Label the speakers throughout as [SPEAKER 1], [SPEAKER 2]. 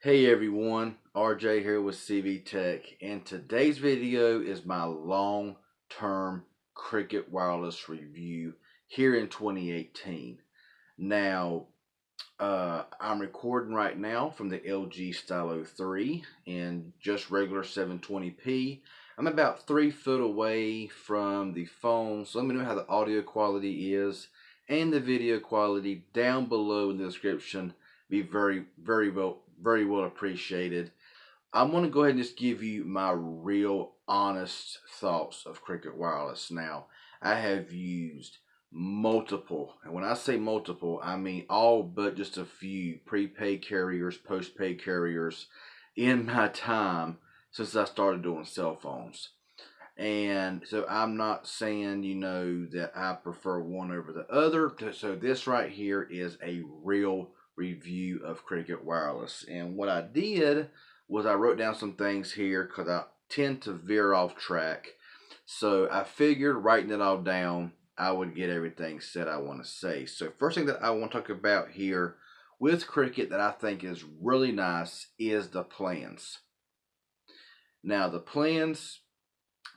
[SPEAKER 1] Hey everyone, RJ here with CV Tech, and today's video is my long-term Cricket Wireless review here in 2018. Now, I'm recording right now from the LG Stylo 3 in just regular 720p. I'm about 3 foot away from the phone, so let me know how the audio quality is and the video quality down below in the description. Be very well appreciated. I'm going to go ahead and just give you my real honest thoughts of Cricket Wireless. Now, I have used multiple, and when I say multiple, I mean all but just a few prepaid carriers, postpaid carriers in my time since I started doing cell phones. And so I'm not saying, that I prefer one over the other. So this right here is a real review of Cricket Wireless. And what I did was I wrote down some things here because I tend to veer off track. So I figured writing it all down, I would get everything said I want to say. So first thing that I want to talk about here with Cricket that I think is really nice is the plans. Now the plans,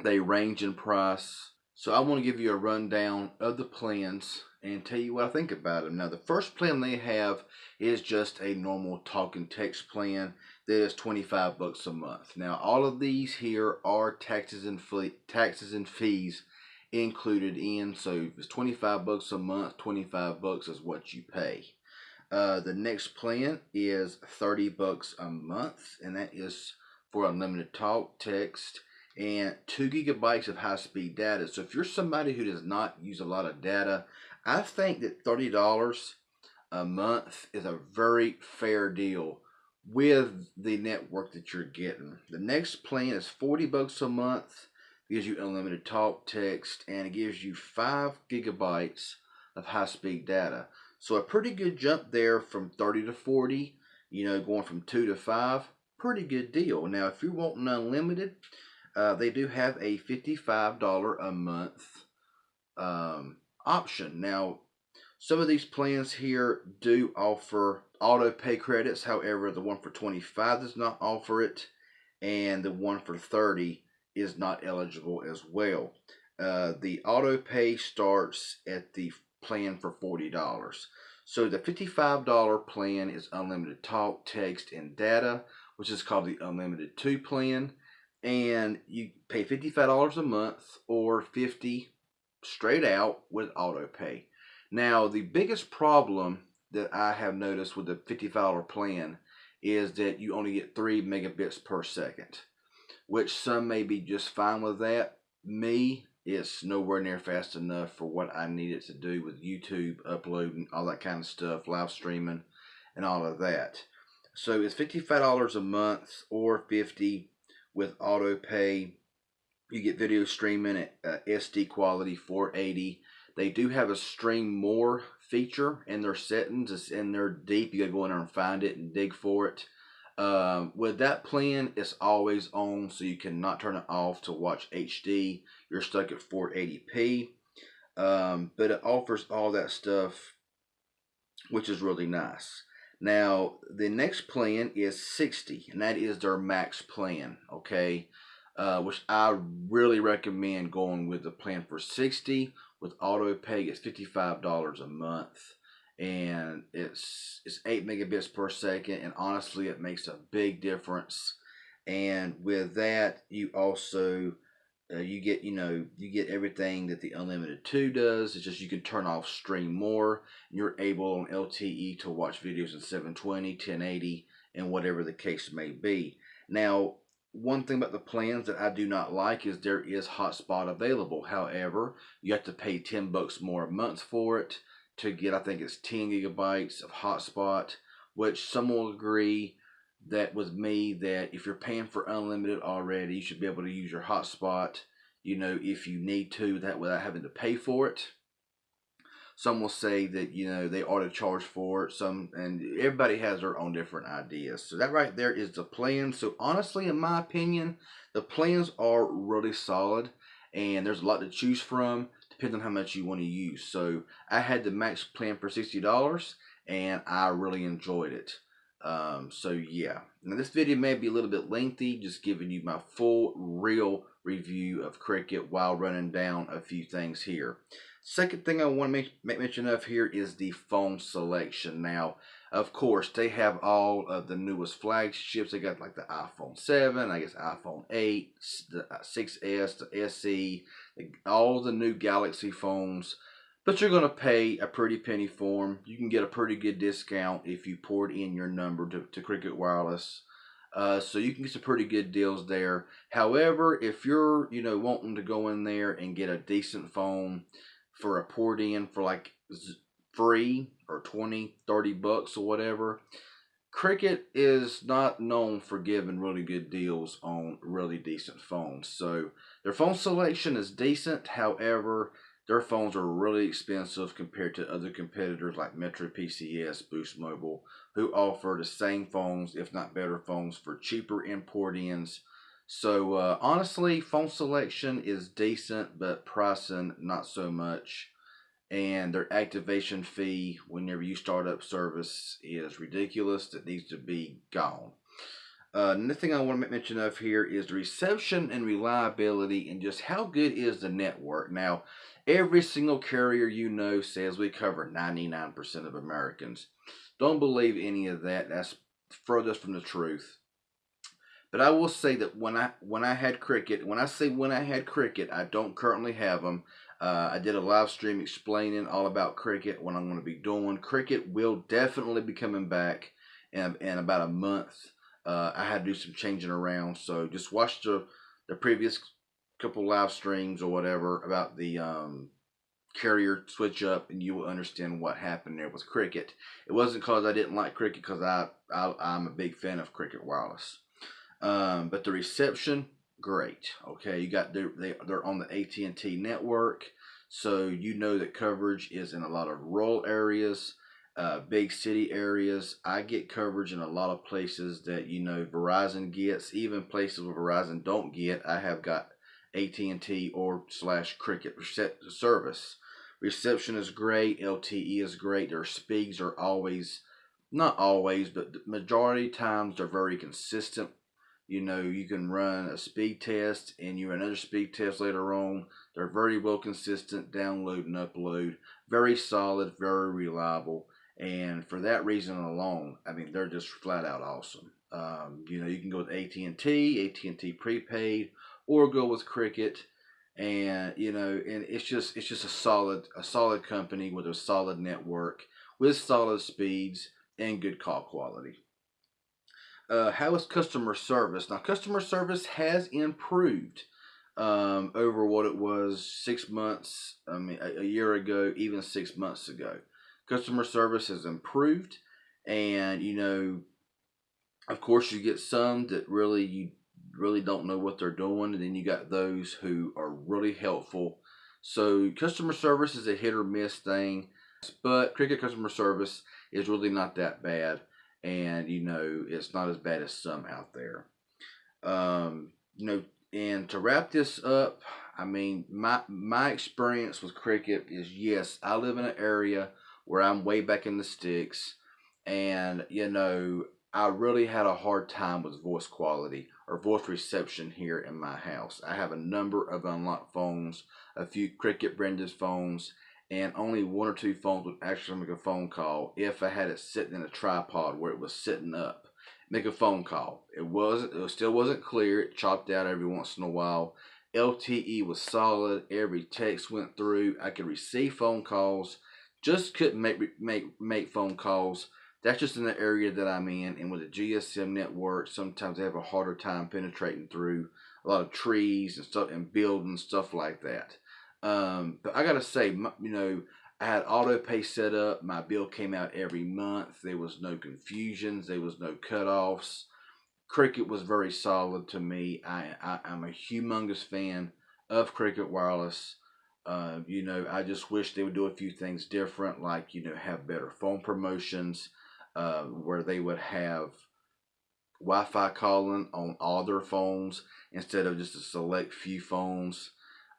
[SPEAKER 1] they range in price. So I want to give you a rundown of the plans and tell you what I think about them. Now, the first plan they have is just a normal talk and text plan that is 25 bucks a month. Now, all of these here are taxes and fees included in. So if it's 25 bucks a month, 25 bucks is what you pay. The next plan is 30 bucks a month, and that is for unlimited talk, text, and 2 gigabytes of high-speed data. So if you're somebody who does not use a lot of data, I think that $30 a month is a very fair deal with the network that you're getting. The next plan is 40 bucks a month. It gives you unlimited talk, text, and it gives you 5 gigabytes of high-speed data. So a pretty good jump there from 30 to 40, going from 2 to 5. Pretty good deal. Now, if you want unlimited, they do have a $55 a month option. Now, some of these plans here do offer auto pay credits. However, the one for 25 does not offer it, and the one for 30 is not eligible as well. The auto pay starts at the plan for $40. So the $55 plan is unlimited talk, text, and data, which is called the Unlimited 2 plan. And you pay $55 a month or $50 straight out with auto pay. Now, the biggest problem that I have noticed with the $55 plan is that you only get 3 megabits per second, which some may be just fine with that. Me, it's nowhere near fast enough for what I need it to do with YouTube uploading, all that kind of stuff, live streaming, and all of that. So it's $55 a month or $50 with auto pay. You get video streaming at SD quality 480. They do have a stream more feature in their settings. It's in there deep. You gotta go in there and find it and dig for it. With that plan, it's always on, so you cannot turn it off to watch HD. You're stuck at 480p. But it offers all that stuff, which is really nice. Now, the next plan is 60, and that is their max plan, okay? Which I really recommend going with the plan for 60 with auto pay. It's $55 a month, and it's 8 megabits per second, and honestly, it makes a big difference. And with that, you also you get everything that the Unlimited 2 does. It's just you can turn off stream more. You're able on LTE to watch videos in 720, 1080, and whatever the case may be. Now, one thing about the plans that I do not like is there is hotspot available. However, you have to pay 10 bucks more a month for it to get, I think it's 10 gigabytes of hotspot, which some will agree that with me that if you're paying for unlimited already, you should be able to use your hotspot, if you need to, that without having to pay for it. Some will say that, they ought to charge for it. And everybody has their own different ideas. So that right there is the plan. So honestly, in my opinion, the plans are really solid, and there's a lot to choose from, depending on how much you want to use. So I had the max plan for $60, and I really enjoyed it. So yeah, now this video may be a little bit lengthy, just giving you my full real review of Cricket while running down a few things here. Second thing I want to make mention of here is the phone selection. Now, of course, they have all of the newest flagships. They got like the iPhone 7, I guess iPhone 8, the 6S, the SE, all the new Galaxy phones. But you're going to pay a pretty penny for them. You can get a pretty good discount if you poured in your number to Cricket Wireless. So you can get some pretty good deals there. However, if you're, wanting to go in there and get a decent phone for a port in for like free or 20, 30 bucks or whatever, Cricket is not known for giving really good deals on really decent phones. So their phone selection is decent. However, their phones are really expensive compared to other competitors like Metro PCS, Boost Mobile, who offer the same phones, if not better phones, for cheaper import-ins. So honestly, phone selection is decent, but pricing not so much. And their activation fee whenever you start up service is ridiculous. It needs to be gone. Another thing I want to mention of here is the reception and reliability and just how good is the network. Now, every single carrier says we cover 99% of Americans. Don't believe any of that. That's furthest from the truth. But I will say that when I had Cricket, when I had Cricket, I don't currently have them. I did a live stream explaining all about Cricket, what I'm going to be doing. Cricket will definitely be coming back in about a month. I had to do some changing around, so just watch the previous couple live streams or whatever about the carrier switch up, and you will understand what happened there with Cricket. It wasn't because I didn't like Cricket, because I'm a big fan of Cricket Wireless. But the reception, great. Okay, you got they're on the AT&T network, so that coverage is in a lot of rural areas, big city areas. I get coverage in a lot of places that Verizon gets, even places where Verizon don't get. I have got AT&T or / Cricket service. Reception is great. LTE is great. Their speeds are always, not always, but the majority of times they're very consistent. You can run a speed test and you run another speed test later on. They're very well consistent, download and upload. Very solid, very reliable. And for that reason alone, I mean, they're just flat out awesome. You can go with AT&T prepaid, or go with Cricket. And, and it's just a solid company with a solid network, with solid speeds and good call quality. How is customer service? Now, customer service has improved over what it was 6 months, a year ago, even 6 months ago. Customer service has improved, and, of course, you get some that you really don't know what they're doing, and then you got those who are really helpful. So, customer service is a hit or miss thing, but Cricket customer service is really not that bad. And it's not as bad as some out there. And to wrap this up, I mean, my experience with Cricket is, yes, I live in an area where I'm way back in the sticks, and I really had a hard time with voice quality or voice reception here in my house. I have a number of unlocked phones, a few Cricket branded phones, and only 1 or 2 phones would actually make a phone call if I had it sitting in a tripod where it was sitting up. Make a phone call. It still wasn't clear. It chopped out every once in a while. LTE was solid. Every text went through. I could receive phone calls. Just couldn't make phone calls. That's just in the area that I'm in. And with the GSM network, sometimes they have a harder time penetrating through a lot of trees and stuff and buildings, stuff like that. But I gotta say, I had auto pay set up. My bill came out every month. There was no confusions. There was no cutoffs. Cricket was very solid to me. I'm a humongous fan of Cricket Wireless. I just wish they would do a few things different, like have better phone promotions, where they would have Wi-Fi calling on all their phones instead of just a select few phones.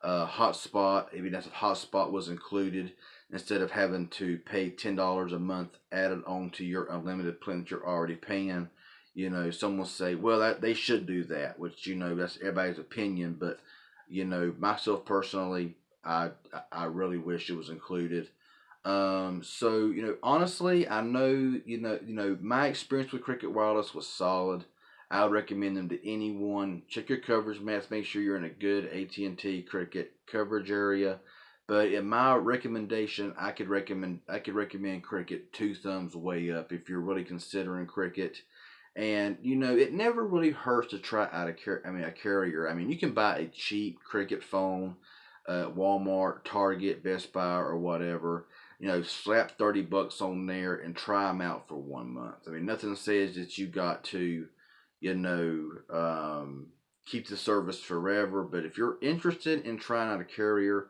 [SPEAKER 1] Hotspot, maybe that's if hotspot was included. instead of having to pay $10 a month added on to your unlimited plan that you're already paying. Some will say, well, they should do that, which that's everybody's opinion. But myself personally, I really wish it was included. So honestly, I know my experience with Cricket Wireless was solid. I would recommend them to anyone. Check your coverage maps. Make sure you're in a good AT&T Cricket coverage area. But in my recommendation, I could recommend Cricket 2 thumbs way up if you're really considering Cricket. And it never really hurts to try out a carrier. I mean, you can buy a cheap Cricket phone at Walmart, Target, Best Buy, or whatever. Slap $30 on there and try them out for 1 month. I mean, nothing says that you got to, keep the service forever. But if you're interested in trying out a carrier,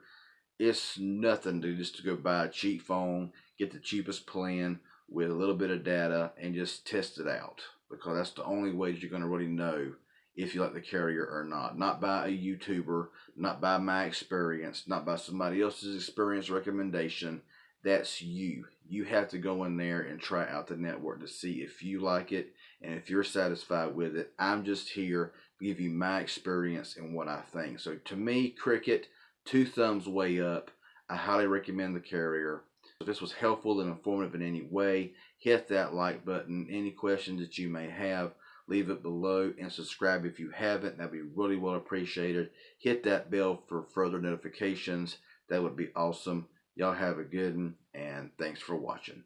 [SPEAKER 1] it's nothing to just to go buy a cheap phone, get the cheapest plan with a little bit of data, and just test it out. Because that's the only way that you're going to really know if you like the carrier or not. Not by a YouTuber, not by my experience, not by somebody else's experience recommendation. That's you. You have to go in there and try out the network to see if you like it and if you're satisfied with it. I'm just here to give you my experience and what I think. So to me, Cricket, 2 thumbs way up. I highly recommend the carrier. If this was helpful and informative in any way, hit that like button. Any questions that you may have, leave it below, and subscribe if you haven't. That'd be really well appreciated. Hit that bell for further notifications. That would be awesome. Y'all have a good one, and thanks for watching.